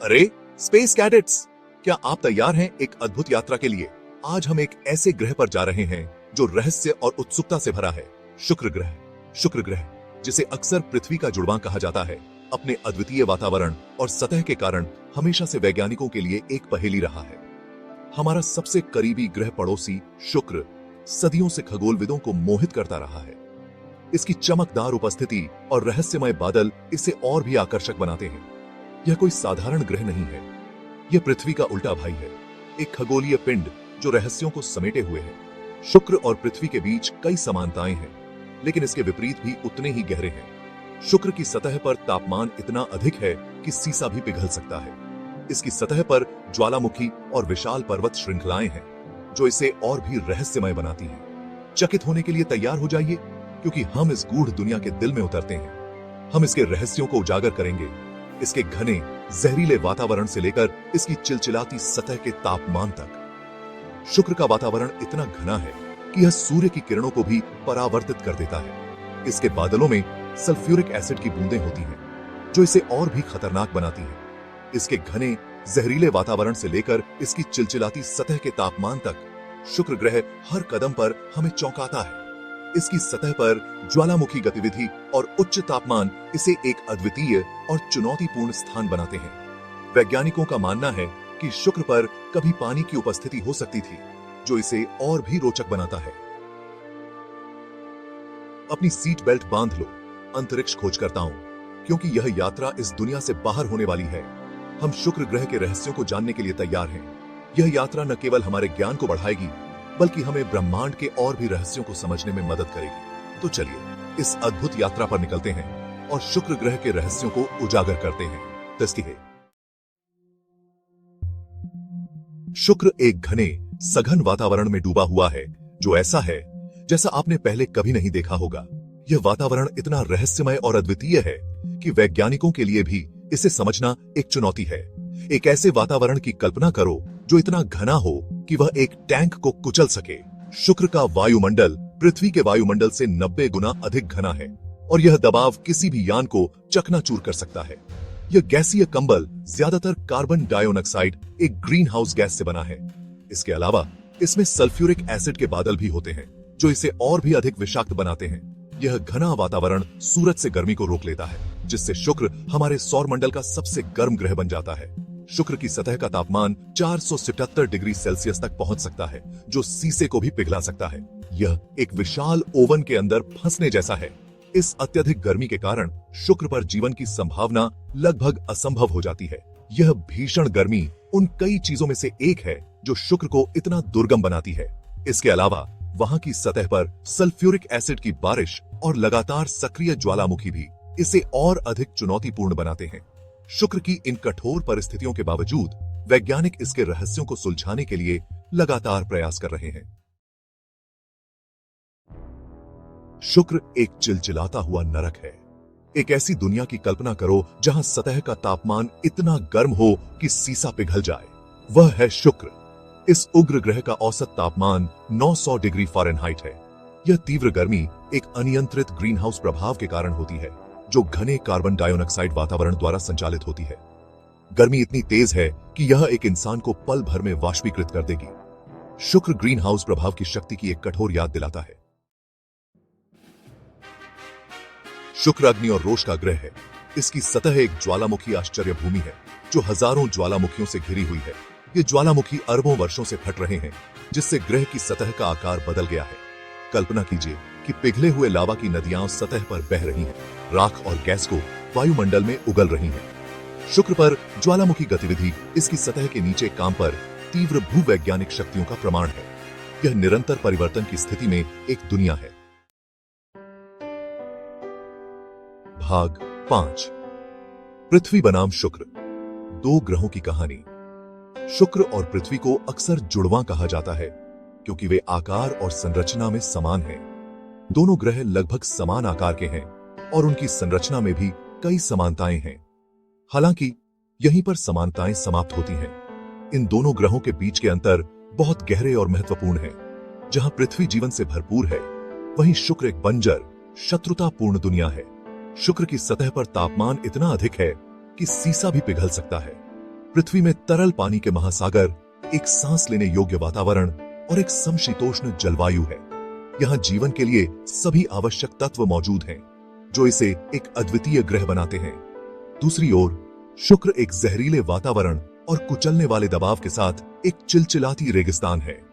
अरे space cadets, क्या आप तैयार हैं एक अद्भुत यात्रा के लिए? आज हम एक ऐसे ग्रह पर जा रहे हैं जो रहस्य और उत्सुकता से भरा है। शुक्र ग्रह। शुक्र ग्रह, जिसे अक्सर पृथ्वी का जुड़वां कहा जाता है, अपने अद्वितीय वातावरण और सतह के कारण हमेशा से वैज्ञानिकों के लिए एक पहेली रहा है। हमारा सबसे करीबी ग्रह पड़ोसी शुक्र सदियों से खगोलविदों को मोहित करता रहा है। इसकी चमकदार उपस्थिति और रहस्यमय बादल इसे और भी आकर्षक बनाते हैं। यह कोई साधारण ग्रह नहीं है, यह पृथ्वी का उल्टा भाई है, एक खगोलीय पिंड जो रहस्यों को समेटे हुए है। शुक्र और पृथ्वी के बीच कई समानताएं हैं, लेकिन इसके विपरीत भी उतने ही गहरे हैं। शुक्र की सतह पर तापमान इतना अधिक है कि सीसा भी पिघल सकता है। इसकी सतह पर ज्वालामुखी और विशाल पर्वत श्रृंखलाएं हैं, जो इसे और भी रहस्यमय बनाती हैं। चकित होने के लिए तैयार हो जाइए, क्योंकि हम इस गूढ़ दुनिया के दिल में उतरते हैं। हम इसके रहस्यों को उजागर करेंगे, इसके घने जहरीले वातावरण से लेकर इसकी चिलचिलाती सतह के तापमान तक। शुक्र का वातावरण इतना घना है कि यह सूर्य की किरणों को भी परावर्तित कर देता है। इसके बादलों में सल्फ्यूरिक एसिड की बूंदें होती हैं, जो इसे और भी खतरनाक बनाती हैं। इसके घने जहरीले वातावरण से लेकर इसकी चिलचिलाती सतह के तापमान तक शुक्र ग्रह हर कदम पर हमें चौंकाता है। इसकी सतह पर ज्वालामुखी गतिविधि और उच्च तापमान इसे एक अद्वितीय और चुनौतीपूर्ण स्थान बनाते हैं। वैज्ञानिकों का मानना है कि शुक्र पर कभी पानी की उपस्थिति हो सकती थी, जो इसे और भी रोचक बनाता है। अपनी सीट बेल्ट बांध लो, अंतरिक्ष खोजकर्ताओं, क्योंकि यह यात्रा इस दुनिया से बाहर होने वाली है। हम शुक्र ग्रह के रहस्यों को जानने के लिए तैयार हैं। यह यात्रा न केवल हमारे ज्ञान को बढ़ाएगी, बल्कि हमें ब्रह्मांड के और भी रहस्यों को समझने में मदद करेगी। तो चलिए इस अद्भुत यात्रा पर निकलते हैं और शुक्र ग्रह के रहस्यों को उजागर करते हैं। दस्ती है। शुक्र एक घने सघन वातावरण में डूबा हुआ है, जो ऐसा है जैसा आपने पहले कभी नहीं देखा होगा। यह वातावरण इतना रहस्यमय और अद्वितीय है कि वैज्ञानिकों के लिए भी इसे समझना एक चुनौती है। एक ऐसे वातावरण की कल्पना करो जो इतना घना हो कि वह एक टैंक को कुचल सके। शुक्र का वायुमंडल पृथ्वी के वायुमंडल से 90 गुना अधिक घना है, और यह दबाव किसी भी यान को चकनाचूर कर सकता है। यह गैसीय कंबल ज्यादातर कार्बन डाइऑक्साइड, एक ग्रीन हाउस गैस से बना है। इसके अलावा इसमें सल्फ्यूरिक एसिड के बादल भी होते हैं, जो इसे और भी अधिक विषाक्त बनाते हैं। यह घना वातावरण सूरज से गर्मी को रोक लेता है, जिससे शुक्र हमारे सौरमंडल का सबसे गर्म ग्रह बन जाता है। शुक्र की सतह का तापमान 477 डिग्री सेल्सियस तक पहुंच सकता है, जो सीसे को भी पिघला सकता है। यह एक विशाल ओवन के अंदर फंसने जैसा है। इस अत्यधिक गर्मी के कारण शुक्र पर जीवन की संभावना लगभग असंभव हो जाती है। यह भीषण गर्मी उन कई चीजों में से एक है जो शुक्र को इतना दुर्गम बनाती है। इसके अलावा वहां की सतह पर सल्फ्यूरिक एसिड की बारिश और लगातार सक्रिय ज्वालामुखी भी इसे और अधिक चुनौतीपूर्ण बनाते हैं। शुक्र की इन कठोर परिस्थितियों के बावजूद वैज्ञानिक इसके रहस्यों को सुलझाने के लिए लगातार प्रयास कर रहे हैं। शुक्र एक चिलचिलाता हुआ नरक है। एक ऐसी दुनिया की कल्पना करो जहां सतह का तापमान इतना गर्म हो कि सीसा पिघल जाए। वह है शुक्र। इस उग्र ग्रह का औसत तापमान 900 डिग्री फ़ारेनहाइट है। यह तीव्र गर्मी एक अनियंत्रित ग्रीन हाउस प्रभाव के कारण होती है, जो घने कार्बन डाइऑक्साइड वातावरण द्वारा संचालित होती है। गर्मी इतनी तेज है कि यह एक इंसान को पल भर में वाष्पीकृत कर देगी। शुक्र ग्रीन हाउस प्रभाव की शक्ति की एक कठोर याद दिलाता है। शुक्र अग्नि और रोष का ग्रह है। इसकी सतह एक ज्वालामुखी आश्चर्य भूमि है, जो हजारों ज्वालामुखियों से घिरी हुई है। ये ज्वालामुखी अरबों वर्षों से फट रहे हैं, जिससे ग्रह की सतह का आकार बदल गया है। कल्पना कीजिए कि पिघले हुए लावा की नदियां सतह पर बह रही हैं, राख और गैस को वायुमंडल में उगल रही हैं। शुक्र पर ज्वालामुखी गतिविधि इसकी सतह के नीचे काम पर तीव्र भूवैज्ञानिक शक्तियों का प्रमाण है। यह निरंतर परिवर्तन की स्थिति में एक दुनिया है। भाग 5। पृथ्वी बनाम शुक्र, दो ग्रहों की कहानी। शुक्र और पृथ्वी को अक्सर जुड़वां कहा जाता है, क्योंकि वे आकार और संरचना में समान हैं। दोनों ग्रह लगभग समान आकार के हैं और उनकी संरचना में भी कई समानताएं हैं। हालांकि यहीं पर समानताएं समाप्त होती हैं। इन दोनों ग्रहों के बीच के अंतर बहुत गहरे और महत्वपूर्ण हैं। जहां पृथ्वी जीवन से भरपूर है, वहीं शुक्र एक बंजर, शत्रुतापूर्ण दुनिया है। शुक्र की सतह पर तापमान इतना अधिक है कि सीसा भी पिघल सकता है। पृथ्वी में तरल पानी के महासागर, एक सांस लेने योग्य वातावरण और एक समशीतोष्ण जलवायु है। यहाँ जीवन के लिए सभी आवश्यक तत्व मौजूद हैं, जो इसे एक अद्वितीय ग्रह बनाते हैं। दूसरी ओर शुक्र एक जहरीले वातावरण और कुचलने वाले दबाव के साथ एक चिलचिलाती रेगिस्तान है।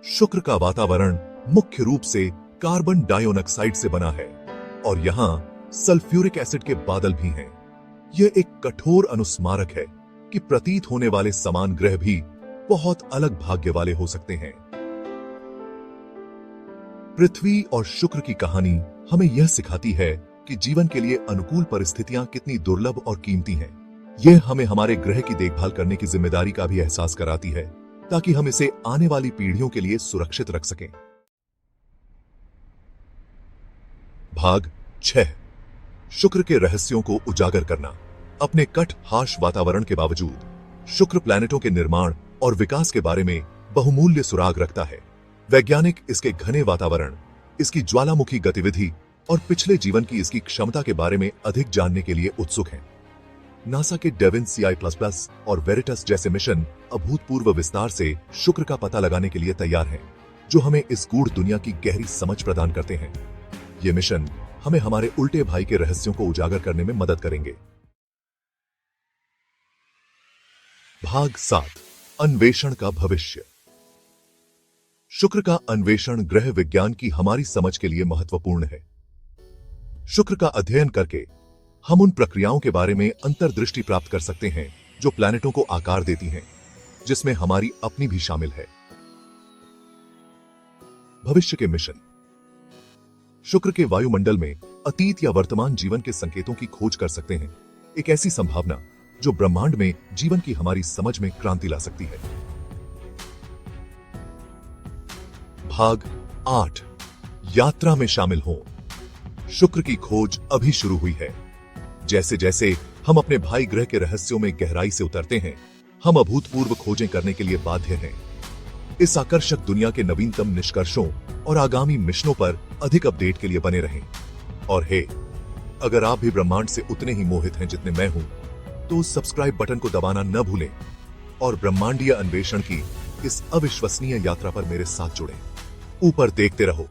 शुक्र का वातावरण मुख्य रूप से कार्बन डाइऑक्साइड से बना है और यहाँ सल्फ्यूरिक एसिड के बादल भी हैं। यह एक कठोर अनुस्मारक है कि प्रतीत होने वाले समान ग्रह भी बहुत अलग भाग्य वाले हो सकते हैं। पृथ्वी और शुक्र की कहानी हमें यह सिखाती है कि जीवन के लिए अनुकूल परिस्थितियां कितनी दुर्लभ और कीमती हैं। यह हमें हमारे ग्रह की देखभाल करने की जिम्मेदारी का भी एहसास कराती है, ताकि हम इसे आने वाली पीढ़ियों के लिए सुरक्षित रख सकें। भाग 6। शुक्र के रहस्यों को उजागर करना। अपने कट हार्श वातावरण के बावजूद शुक्र प्लैनेटों के निर्माण और विकास के बारे में बहुमूल्य सुराग रखता है। वैज्ञानिक इसके घने वातावरण, इसकी ज्वालामुखी गतिविधि और पिछले जीवन की इसकी क्षमता के बारे में अधिक जानने के लिए उत्सुक हैं। नासा के डेविन CI++ और वेरिटस जैसे मिशन अभूतपूर्व विस्तार से शुक्र का पता लगाने के लिए तैयार हैं, जो हमें इस गूढ़ दुनिया की गहरी समझ प्रदान करते हैं। ये मिशन हमें हमारे उल्टे भाई के रहस्यों को उजागर करने में मदद करेंगे। भाग 7। अन्वेषण का भविष्य। शुक्र का अन्वेषण ग्रह विज्ञान की हमारी समझ के लिए महत्वपूर्ण है। शुक्र का अध्ययन करके हम उन प्रक्रियाओं के बारे में अंतर्दृष्टि प्राप्त कर सकते हैं जो प्लैनेटों को आकार देती हैं, जिसमें हमारी अपनी भी शामिल है। भविष्य के मिशन। शुक्र के वायुमंडल में अतीत या वर्तमान जीवन के संकेतों की खोज कर सकते हैं, एक ऐसी संभावना जो ब्रह्मांड में जीवन की हमारी समझ में क्रांति ला सकती है। भाग 8। यात्रा में शामिल हों। शुक्र की खोज अभी शुरू हुई है। जैसे जैसे हम अपने भाई ग्रह के रहस्यों में गहराई से उतरते हैं, हम अभूतपूर्व खोजें करने के लिए बाध्य हैं। इस आकर्षक दुनिया के नवीनतम निष्कर्षों और आगामी मिशनों पर अधिक अपडेट के लिए बने रहें। और हे, अगर आप भी ब्रह्मांड से उतने ही मोहित हैं जितने मैं हूं, तो सब्सक्राइब बटन को दबाना न भूलें और ब्रह्मांडीय अन्वेषण की इस अविश्वसनीय यात्रा पर मेरे साथ जुड़ें। ऊपर देखते रहो।